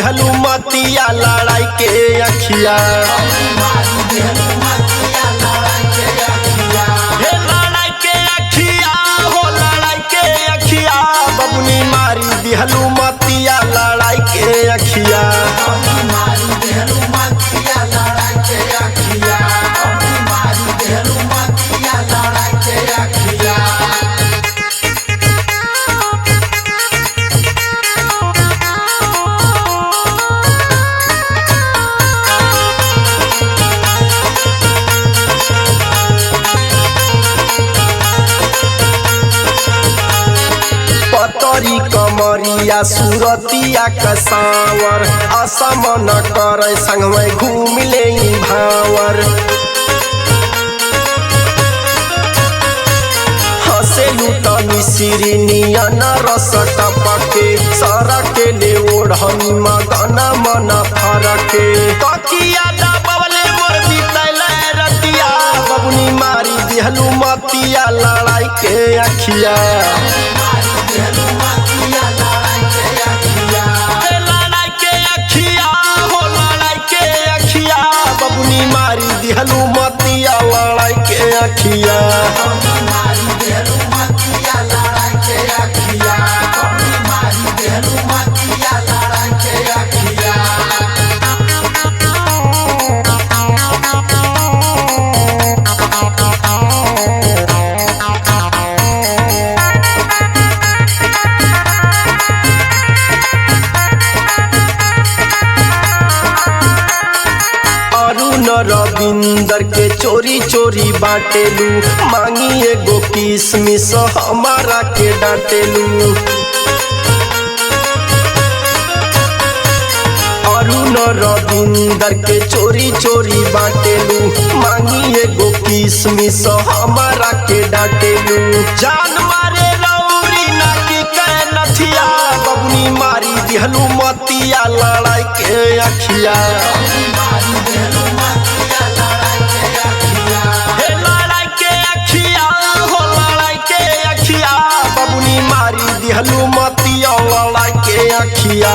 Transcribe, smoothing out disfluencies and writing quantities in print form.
दिहलू मतिया लड़ाई के अखिया। हे लड़ाई के अखिया हो लड़ाई के अखिया, बबुनी मारी दिहलू मतिया लड़ाई के अखिया। पतरी कमरिया सूरतिया कसावर, असम न करे संग में घूम ले भावर। हसेलू तनी सिरिनिया न रस टपके, सरके ले ओढ़नी मगन मन फरके। तकिया दबले मोर बितैले रतिया, बबुनी मारी दिहलू मतिया लड़ाई के अखिया। बबुनी मारी दिहलू मतिया लड़ाई के अखिया। रविंदर के चोरी चोरी बाटेलू, मांगी एगो किसमिस हमारा के डांटेलू। अरुण रविंदर के चोरी चोरी बाटेलू, मांगी एगो किसमिस हमारा के डांटेलू। जान मारे रौरी नाकी के नथिया, बबुनी मारी दिहलू मतिया लड़ाई के अखिया। बबुनी मारी दिहलू मतिया लड़ाई के अखिया।